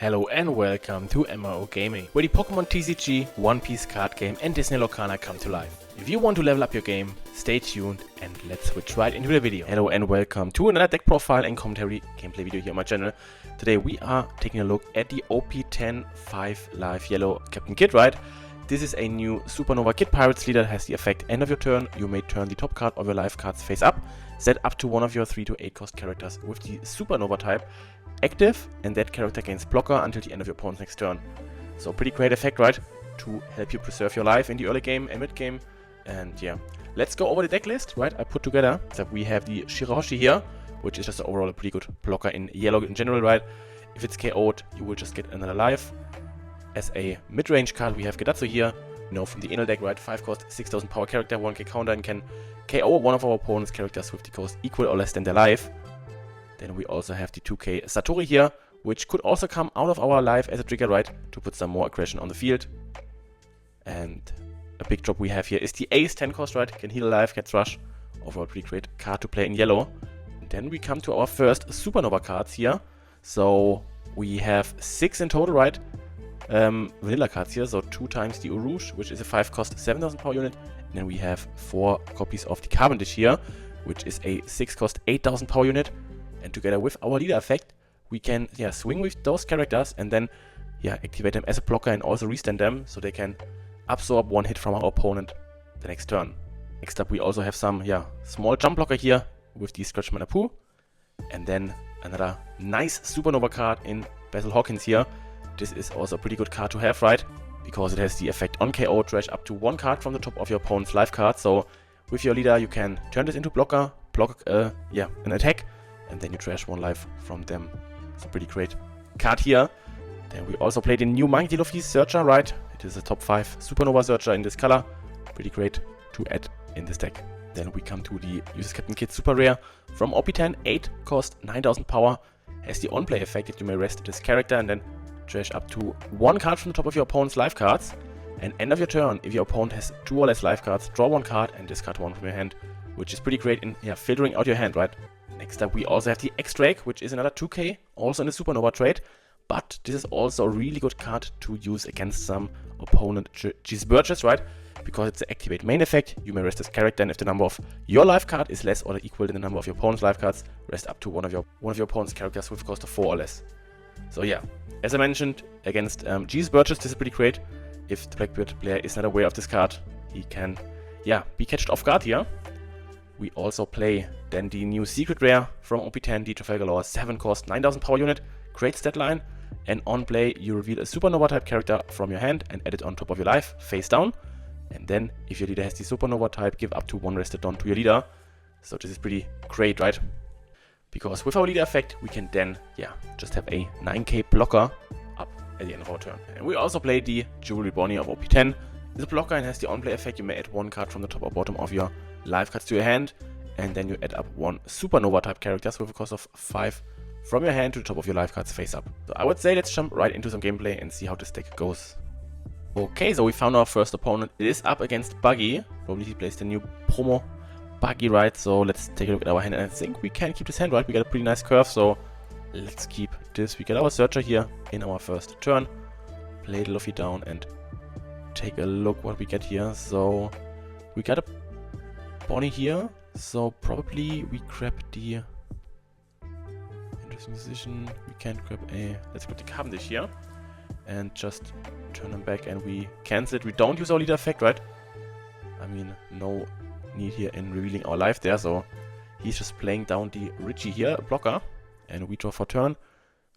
Hello and welcome to MMO Gaming, where the Pokemon TCG, One Piece card game and Disney Locana come to life. If you want to level up your game, stay tuned and let's switch right into the video. Hello and welcome to another deck profile and commentary gameplay video here on my channel. Today we are taking a look at the OP10 5 Live Yellow Captain Kit, right? This is a new Supernova Kit Pirates leader that has the effect end of your turn. You may turn the top card of your life cards face up, set up to one of your 3 to 8 cost characters with the Supernova type active, and that character gains blocker until the end of your opponent's next turn. So pretty great effect, right? To help you preserve your life in the early game and mid game. And yeah, let's go over the deck list, right? I put together that we have the Shirahoshi here, which is just overall a pretty good blocker in yellow in general, right? If it's KO'd, you will just get another life. As a mid-range card, we have Gedatsu here, you know, from the inner deck, right? 5 cost, 6000 power character, 1k counter, and can KO one of our opponent's characters with the cost equal or less than their life. Then we also have the 2k Satori here, which could also come out of our life as a trigger, right, to put some more aggression on the field. And a big drop we have here is the Ace 10 cost, right, can heal life, gets rush. Overall pretty great card to play in yellow. And then we come to our first Supernova cards here. So we have 6 in total, right, vanilla cards here, so 2 times the Urush, which is a 5 cost 7000 power unit. And then we have 4 copies of the Cavendish here, which is a 6 cost 8000 power unit. And together with our leader effect, we can swing with those characters and then activate them as a blocker and also restand them so they can absorb 1 hit from our opponent the next turn. Next up we also have some small jump blocker here with the Scratch Manapu. And then another nice Supernova card in Basil Hawkins here. This is also a pretty good card to have, right? Because it has the effect on KO, trash up to 1 card from the top of your opponent's life card. So with your leader you can turn this into blocker, block an attack, and then you trash 1 life from them. It's a pretty great card here. Then we also played the new Monkey Luffy Searcher, right? It is a top 5 Supernova Searcher in this color. Pretty great to add in this deck. Then we come to the Uses Captain Kit Super Rare from OP10, 8 cost 9000 power. Has the on-play effect that you may rest this character and then trash up to 1 card from the top of your opponent's life cards. And end of your turn, if your opponent has 2 or less life cards, draw 1 card and discard 1 from your hand, which is pretty great in filtering out your hand, right? Next up we also have the X-Drake, which is another 2k, also in the Supernova trade. But this is also a really good card to use against some opponent Cheeseburgers, right? Because it's the activate main effect, you may rest this character, and if the number of your life card is less or equal than the number of your opponent's life cards, rest up to one of your opponent's characters with a cost of 4 or less. So yeah, as I mentioned, against Cheeseburgers this is pretty great. If the Blackbeard player is not aware of this card, he can be catched off guard here. We also play then the new Secret Rare from OP10, the Trafalgar Law 7 cost 9000 power unit, great stat line, and on play you reveal a Supernova type character from your hand and add it on top of your life, face down. And then if your leader has the Supernova type, give up to 1 rested on to your leader. So this is pretty great, right? Because with our leader effect we can then just have a 9k blocker up at the end of our turn. And we also play the Jewelry Bonnie of OP10. It's a blocker and has the on play effect, you may add 1 card from the top or bottom of your life cards to your hand, and then you add up 1 Supernova type characters with a cost of 5 from your hand to the top of your life cards face up. So I would say let's jump right into some gameplay and see how this deck goes. Okay, so we found our first opponent. It is up against Buggy. Probably he plays the new promo Buggy, right? So let's take a look at our hand, and I think we can keep this hand, right? We got a pretty nice curve, so let's keep this. We get our Searcher here in our first turn. Play the Luffy down and take a look what we get here. So we got a Bonnie here, so probably we grab the interesting decision. We can't grab let's grab the Cavendish here and just turn them back, and we cancel it. We don't use our leader effect, right? I mean, no need here in revealing our life there, so he's just playing down the Richie here, blocker, and we draw for turn.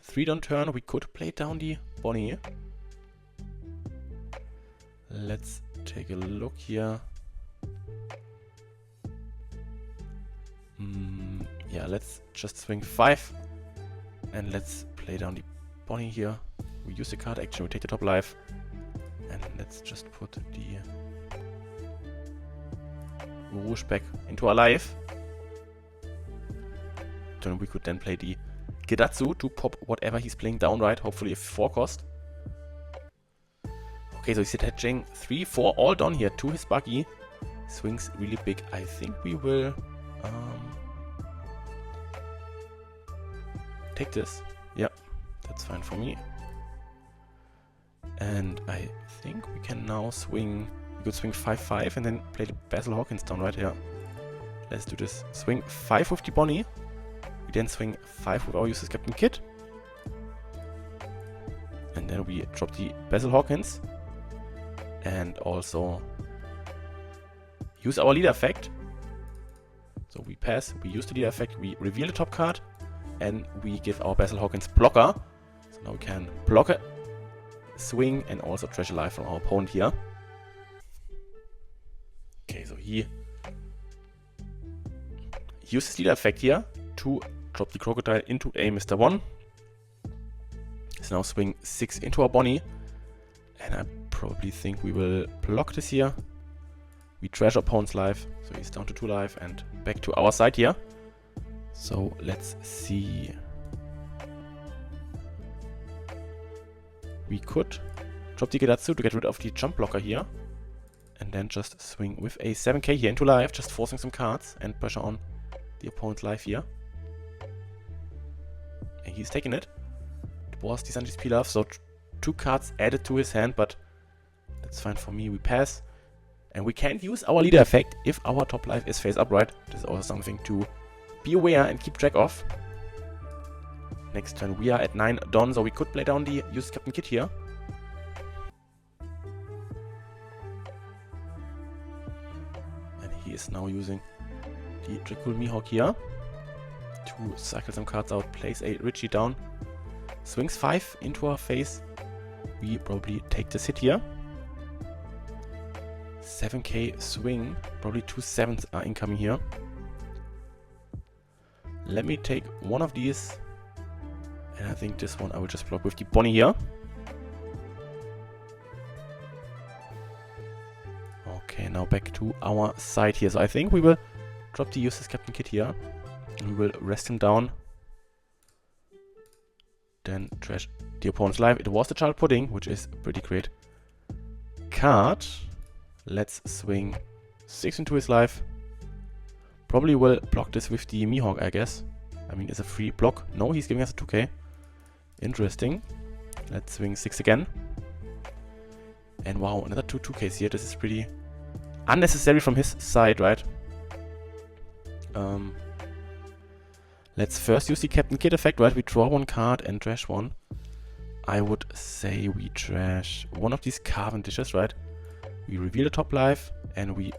3 on turn, we could play down the Bonnie. Let's take a look here. Let's just swing 5 and let's play down the Bonnie here. We use the card action, we take the top life, and let's just put the Rouge back into our life. Then we could then play the Gedatsu to pop whatever he's playing down, right? Hopefully a 4 cost. Okay, so he's attaching 3, 4 all down here to his Buggy. Swings really big. I think we will take this. Yeah, that's fine for me. And I think we can now swing. We could swing 5-5 and then play the Basil Hawkins down, right? Yeah. Let's do this. Swing 5 with the Bonnie. We then swing 5 with our useless Captain Kidd. And then we drop the Basil Hawkins. And also use our leader effect. So we pass, we use the leader effect, we reveal the top card, and we give our Basil Hawkins blocker. So now we can block it, swing, and also treasure life from our opponent here. Okay, so he uses leader effect here to drop the crocodile into a Mr. 1. So now swing 6 into our Bonnie. And I probably think we will block this here. We treasure opponent's life, so he's down to 2 life and back to our side here. So let's see. We could drop the Gedatsu to get rid of the jump blocker here. And then just swing with a 7k here into life, just forcing some cards and pressure on the opponent's life here. And he's taking it. It was the Sanji's Pilaf, so 2 cards added to his hand, but that's fine for me. We pass. And we can't use our leader effect if our top life is face up, right? This is also something to be aware and keep track of. Next turn we are at 9 Don, so we could play down the used Captain Kidd here. And he is now using the Dracul Mihawk here to cycle some cards out, place a Richie down, swings 5 into our face. We probably take this hit here. 7k swing, probably 2 7s are incoming here. Let me take one of these, and I think this one I will just block with the Bonnie here. Okay, now back to our side here. So I think we will drop the useless Captain Kidd here. We will rest him down. Then trash the opponent's life. It was the Child Pudding, which is a pretty great card. Let's swing 6 into his life. Probably will block this with the Mihawk, I guess. I mean, it's a free block. No, he's giving us a 2k. Interesting. Let's swing 6 again. And wow, another 2 2ks here. This is pretty unnecessary from his side, right? Let's first use the Captain Kidd effect, right? We draw 1 card and trash 1. I would say we trash one of these Cavendishes, right? We reveal the top life, and we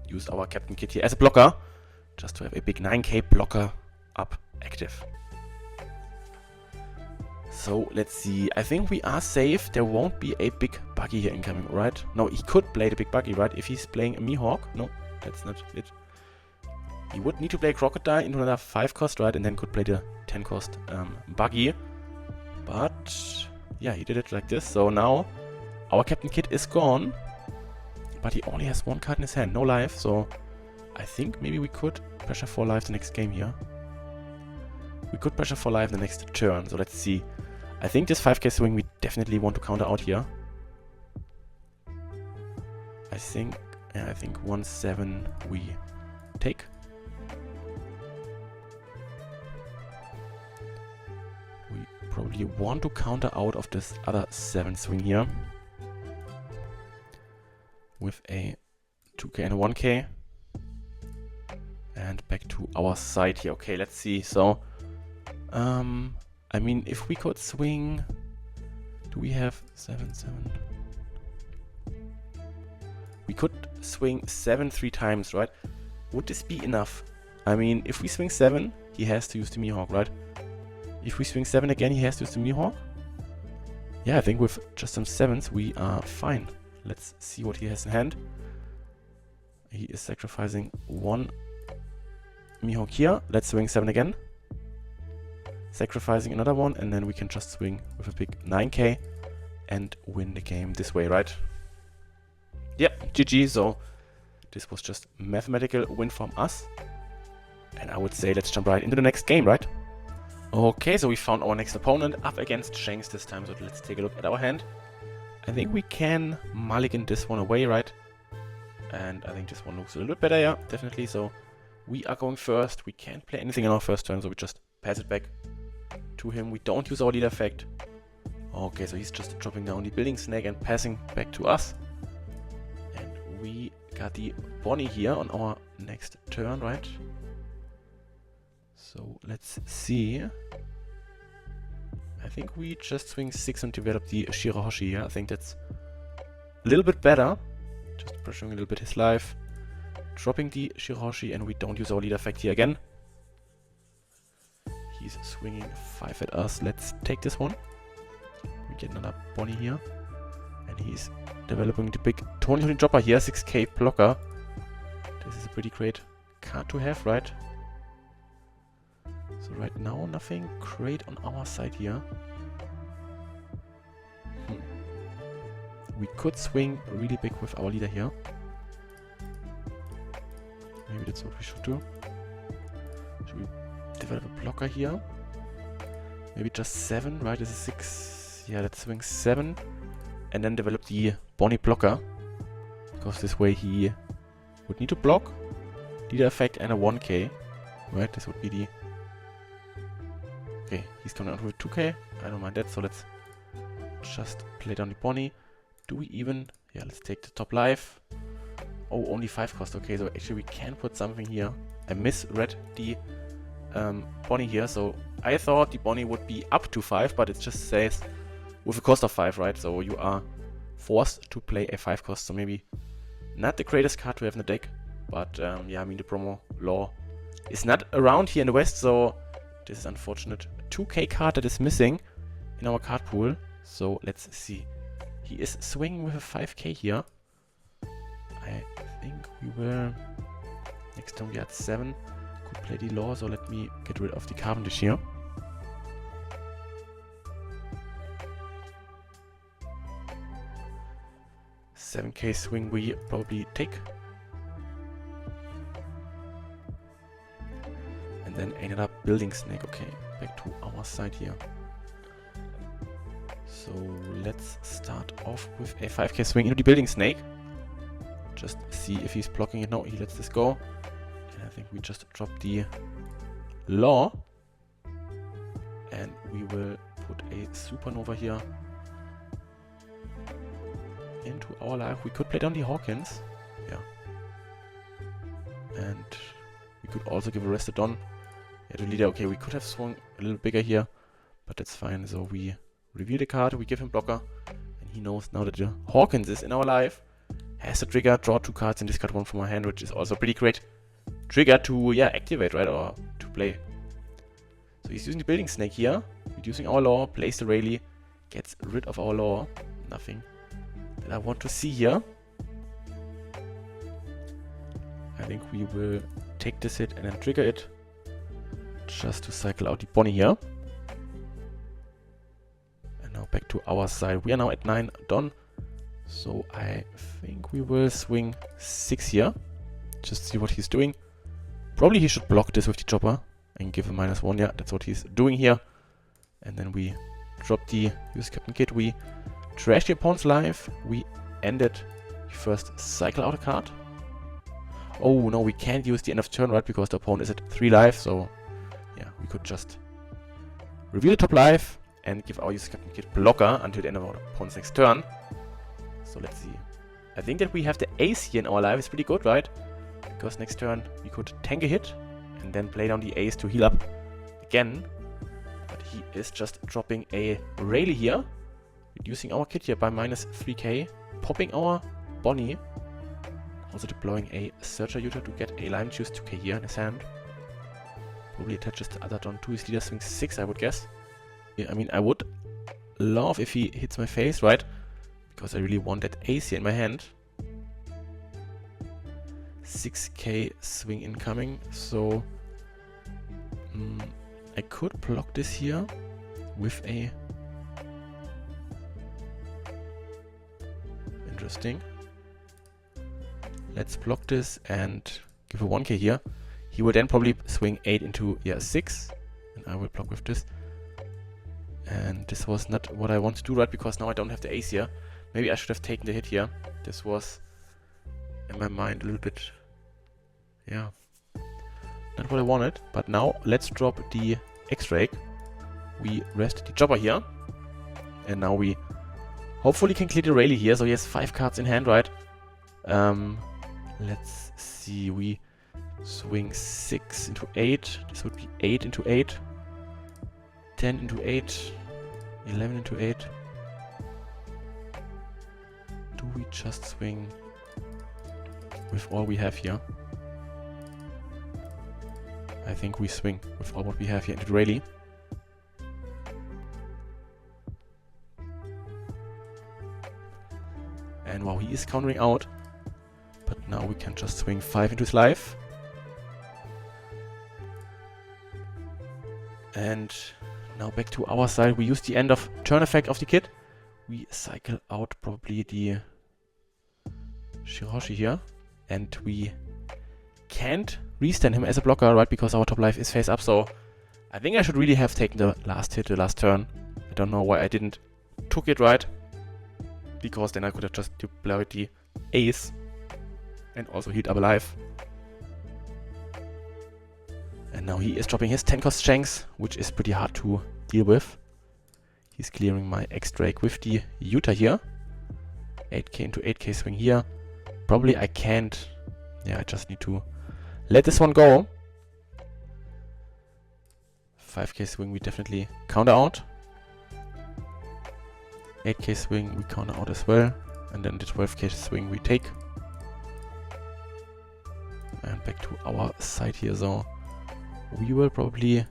use our Captain Kidd here as a blocker, just to have a big 9k blocker up active. So let's see, I think we are safe. There won't be a big buggy here incoming, right? No, he could play the big buggy, right? If he's playing a Mihawk. No, that's not it. He would need to play Crocodile into another 5 cost, right? And then could play the 10 cost buggy. But yeah, he did it like this. So now our Captain Kidd is gone. But he only has 1 card in his hand, no life, so I think maybe we could pressure for life the next game here. We could pressure for life the next turn, so let's see. I think this 5k swing we definitely want to counter out here. I think 1-7 we take. We probably want to counter out of this other 7 swing here. With a 2k and a 1k. And back to our side here. Okay, let's see. So, I mean, if we could swing... Do we have 7? We could swing 7 3 times, right? Would this be enough? I mean, if we swing 7, he has to use the Mihawk, right? If we swing 7 again, he has to use the Mihawk. Yeah, I think with just some 7s, we are fine. Let's see what he has in hand. He is sacrificing 1 Mihawk here. Let's swing 7 again. Sacrificing another one, and then we can just swing with a big 9k and win the game this way, right? Yep, GG. So this was just mathematical win from us. And I would say let's jump right into the next game, right? Okay, so we found our next opponent up against Shanks this time. So let's take a look at our hand. I think we can mulligan this one away, right? And I think this one looks a little bit better, yeah, definitely. So we are going first. We can't play anything in our first turn, so we just pass it back to him. We don't use our leader effect. Okay, so he's just dropping down the building snake and passing back to us. And we got the Bonnie here on our next turn, right? So let's see. I think we just swing 6 and develop the Shirahoshi here. I think that's a little bit better. Just pressuring a little bit his life. Dropping the Shirahoshi, and we don't use our lead effect here again. He's swinging 5 at us. Let's take this one. We get another Bonnie here. And he's developing the big Tony dropper here. 6k blocker. This is a pretty great card to have, right? So right now, nothing great on our side here. We could swing really big with our leader here. Maybe that's what we should do. Should we develop a blocker here? Maybe just 7, right? This is 6. Yeah, let's swing 7. And then develop the Bonnie blocker. Because this way he would need to block, leader effect, and a 1k. Right? This would be the... Okay, he's coming out with 2k. I don't mind that, so let's just play down the Bonnie. Do we even... Yeah, let's take the top life. Oh, only 5 cost. Okay, so actually we can put something here. I misread the Bonnie here, so I thought the Bonnie would be up to 5, but it just says with a cost of 5, right? So you are forced to play a 5 cost, so maybe not the greatest card to have in the deck. But yeah, I mean the promo law is not around here in the West, so this is unfortunate. 2k card that is missing in our card pool. So let's see. He is swinging with a 5k here. I think we will... Next time we had 7. Could play the law, so let me get rid of the Cavendish here. $7k swing we probably take. And then another building snake. Okay, back to our side here. So let's start off with a 5k swing into the building snake. Just see if he's blocking it. No, he lets this go. And I think we just drop the law. And we will put a supernova here into our life. We could play down the Hawkins. Yeah. And we could also give a Restodon. Yeah, to leader. Okay, we could have swung a little bigger here, but that's fine. So we reveal the card, we give him blocker, and he knows now that the Hawkins is in our life. Has to trigger, draw 2 cards and discard 1 from our hand, which is also a pretty great trigger to, yeah, activate, right, or to play. So he's using the building snake here, reducing our law, plays the Rayleigh, gets rid of our law. Nothing that I want to see here. I think we will take this hit and then trigger it, just to cycle out the Bonnie here. And now back to our side. We are now at 9 done. So I think we will swing 6 here. Just see what he's doing. Probably he should block this with the chopper and give a -1. Yeah, that's what he's doing here. And then we drop the use Captain Kid. We trash the opponent's life. We end it. We first cycle out a card. Oh no, we can't use the end of turn, right? Because the opponent is at 3 life. So yeah, we could just reveal the top life and give our use Captain Kid blocker until the end of our opponent's next turn. So let's see. I think that we have the ace here in our life is pretty good, right? Because next turn we could tank a hit and then play down the ace to heal up again. But he is just dropping a Rayleigh here, reducing our kit here by -3k, popping our Bonnie, also deploying a Searcher User to get a Lime Juice 2k here in his hand. Probably attaches the other turn to his leader, swings 6, I would guess. Yeah, I mean, I would love if he hits my face, right? Because I really want that ace here in my hand. 6k swing incoming, so I could block this here with a... Interesting. Let's block this and give a 1k here. He will then probably swing 8 into 6, and I will block with this. And this was not what I want to do, right? Because now I don't have the ace here. Maybe I should have taken the hit here. This was, in my mind, a little bit, yeah, not what I wanted. But now let's drop the X-Ray. We rest the chopper here. And now we hopefully can clear the rally here. So he has 5 cards in hand, right? Let's see. We swing 6 into 8. This would be 8 into 8. 10 into 8. 11 into 8. Do we just swing with all we have here? I think we swing with all what we have here into the rally. And wow, he is countering out. But now we can just swing 5 into his life. And now back to our side. We use the end of turn effect of the kit. We cycle out probably the Shiroshi here. And we can't restand him as a blocker, right? Because our top life is face up. So I think I should really have taken the last hit, the last turn. I don't know why I didn't took it, right? Because then I could have just deployed the ace and also healed up alive. And now he is dropping his 10 cost Shanks, which is pretty hard to deal with. He's clearing my X-Drake with the Utah here. 8k into 8k swing here. Probably I can't. Yeah, I just need to let this one go. 5k swing we definitely counter out. 8k swing we counter out as well. And then the 12k swing we take. And back to our side here, so we will probably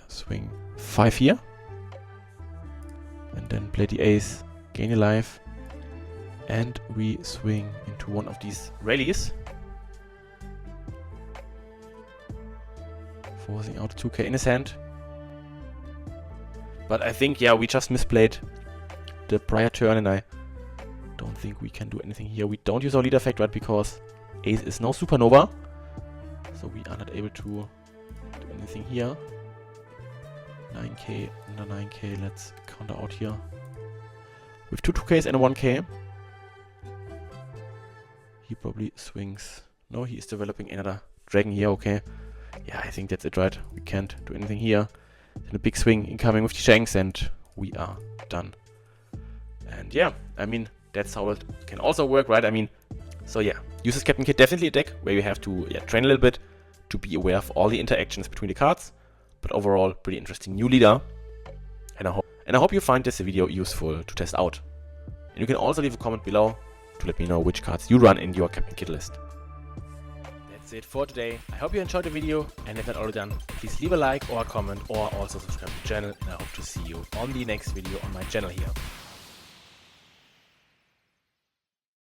swing 5 here. And then play the ace, gain a life. And we swing into one of these rallies. Forcing out 2k in his hand. But I think, yeah, we just misplayed the prior turn and I don't think we can do anything here. We don't use our lead effect, right, because ace is no supernova. So we are not able to do anything here. 9k, under 9k, let's counter out here. With 2 2ks and a 1k. He probably swings. No, he is developing another dragon here, okay. Yeah, I think that's it, right? We can't do anything here. Then a big swing incoming with the Shanks and we are done. And yeah, I mean, that's how it can also work, right? I mean, so yeah, use this Captain Kit, definitely a deck where you have to train a little bit to be aware of all the interactions between the cards. But overall, pretty interesting new leader. And I hope you find this video useful to test out. And you can also leave a comment below to let me know which cards you run in your Captain Kit list. That's it for today. I hope you enjoyed the video, and if not already done, please leave a like or a comment or also subscribe to the channel, and I hope to see you on the next video on my channel here.